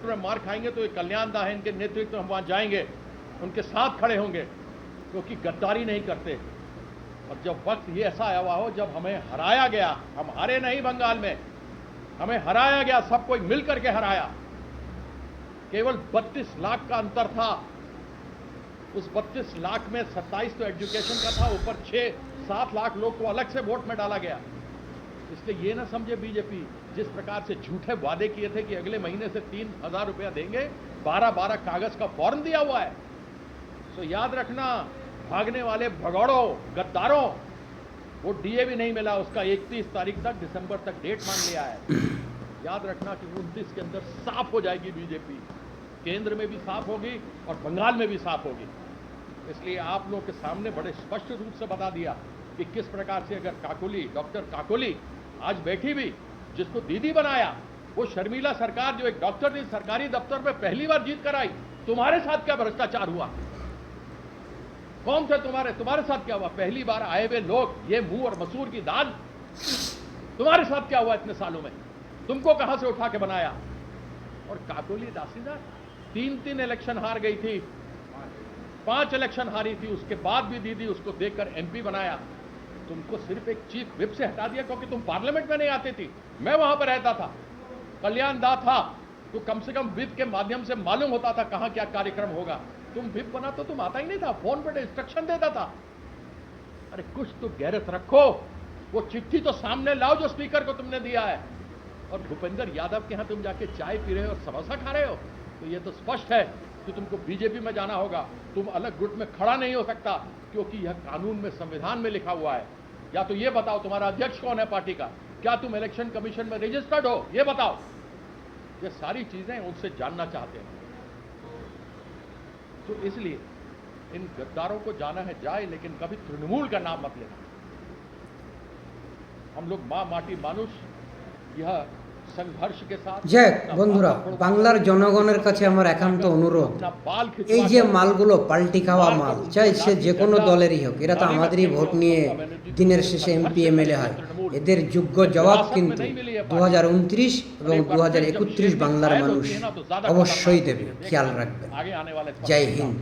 में मार खाएंगे तो ये कल्याण दा है, इनके नेतृत्व में हम वहाँ जाएंगे, उनके साथ खड़े होंगे, क्योंकि गद्दारी नहीं करते। और जब वक्त ये ऐसा आया हुआ हो, जब हमें हराया गया, हम हारे नहीं बंगाल में, हमें हराया गया, सब कोई मिल करके हराया। केवल 32 लाख का अंतर था। उस 32 लाख में 27 तो एजुकेशन का था, ऊपर 6-7 लाख लोग को अलग से वोट में डाला गया। इसलिए ये ना समझे बीजेपी, जिस प्रकार से झूठे वादे किए थे कि अगले महीने से 3,000 रुपया देंगे, 12-12 कागज का फॉर्म दिया हुआ है। तो याद रखना, भागने वाले भगौड़ों, गद्दारों, वो डीए भी नहीं मिला, उसका 31 तारीख तक, दिसंबर तक डेट मांग लिया है। याद रखना कि 29 के अंदर साफ हो जाएगी बीजेपी, केंद्र में भी साफ होगी और बंगाल में भी साफ होगी। इसलिए आप लोगों के सामने बड़े स्पष्ट रूप से बता दिया कि किस प्रकार से अगर काकोली, डॉक्टर काकोली आज बैठी भी, जिसको दीदी बनाया, वो शर्मिला सरकार जो एक डॉक्टर थी, सरकारी दफ्तर में पहली बार जीत कर आई। तुम्हारे साथ क्या भ्रष्टाचार हुआ? कौन थे तुम्हारे साथ क्या हुआ? पहली बार आए हुए लोग, ये मुंह और मसूर की दाल, तुम्हारे साथ क्या हुआ इतने सालों में? तुमको कहां से उठा के बनाया? और काकोली दासीदार 3 इलेक्शन हार गई थी, 5 इलेक्शन हारी थी, उसके बाद भी दीदी उसको देखकर एमपी बनाया। तुमको सिर्फ एक चीफ व्हिप से हटा दिया क्योंकि तुम पार्लियामेंट में नहीं आती थी। मैं वहां पर रहता था, कल्याण दा था, तो कम से कम व्हिप के माध्यम से मालूम होता था कहां क्या कार्यक्रम होगा। तुम व्हिप बना तो तुम आता ही नहीं था, फोन पर इंस्ट्रक्शन देता था। अरे कुछ तो गैरत रखो, वो चिट्ठी तो सामने लाओ जो स्पीकर को तुमने दिया है। और भूपेंद्र यादव के यहां तुम जाके चाय पी रहे हो और समोसा खा रहे हो, तो ये तो स्पष्ट है कि तुमको बीजेपी में जाना होगा। तुम अलग गुट में खड़ा नहीं हो सकता, क्योंकि यह कानून में, संविधान में लिखा हुआ है। या तो ये बताओ तुम्हारा अध्यक्ष कौन है पार्टी का, क्या तुम इलेक्शन कमीशन में रजिस्टर्ड हो, ये बताओ। ये सारी चीजें उनसे जानना चाहते हैं। तो इसलिए इन गद्दारों को जाना है जाए, लेकिन कभी तृणमूल का नाम मत लेना। हम लोग मां माटी मानुष, यह संघर्ष के साथ। যাক বন্ধুরা, বাংলার জনগণের কাছে আমার একান্ত অনুরোধ, এই যে মালগুলো পাল্টি খাওয়া মাল, চাই সে যে কোনো দলেরই হোক, এরা তো আমাদেরই ভোট নিয়ে দিনের শেষে এমপি এমএলএ হয়। এদের যোগ্য জবাব কিন্তু 2029 এবং 2031 বাংলার মানুষ অবশ্যই দেবে, খেয়াল রাখবেন। জয় হিন্দ।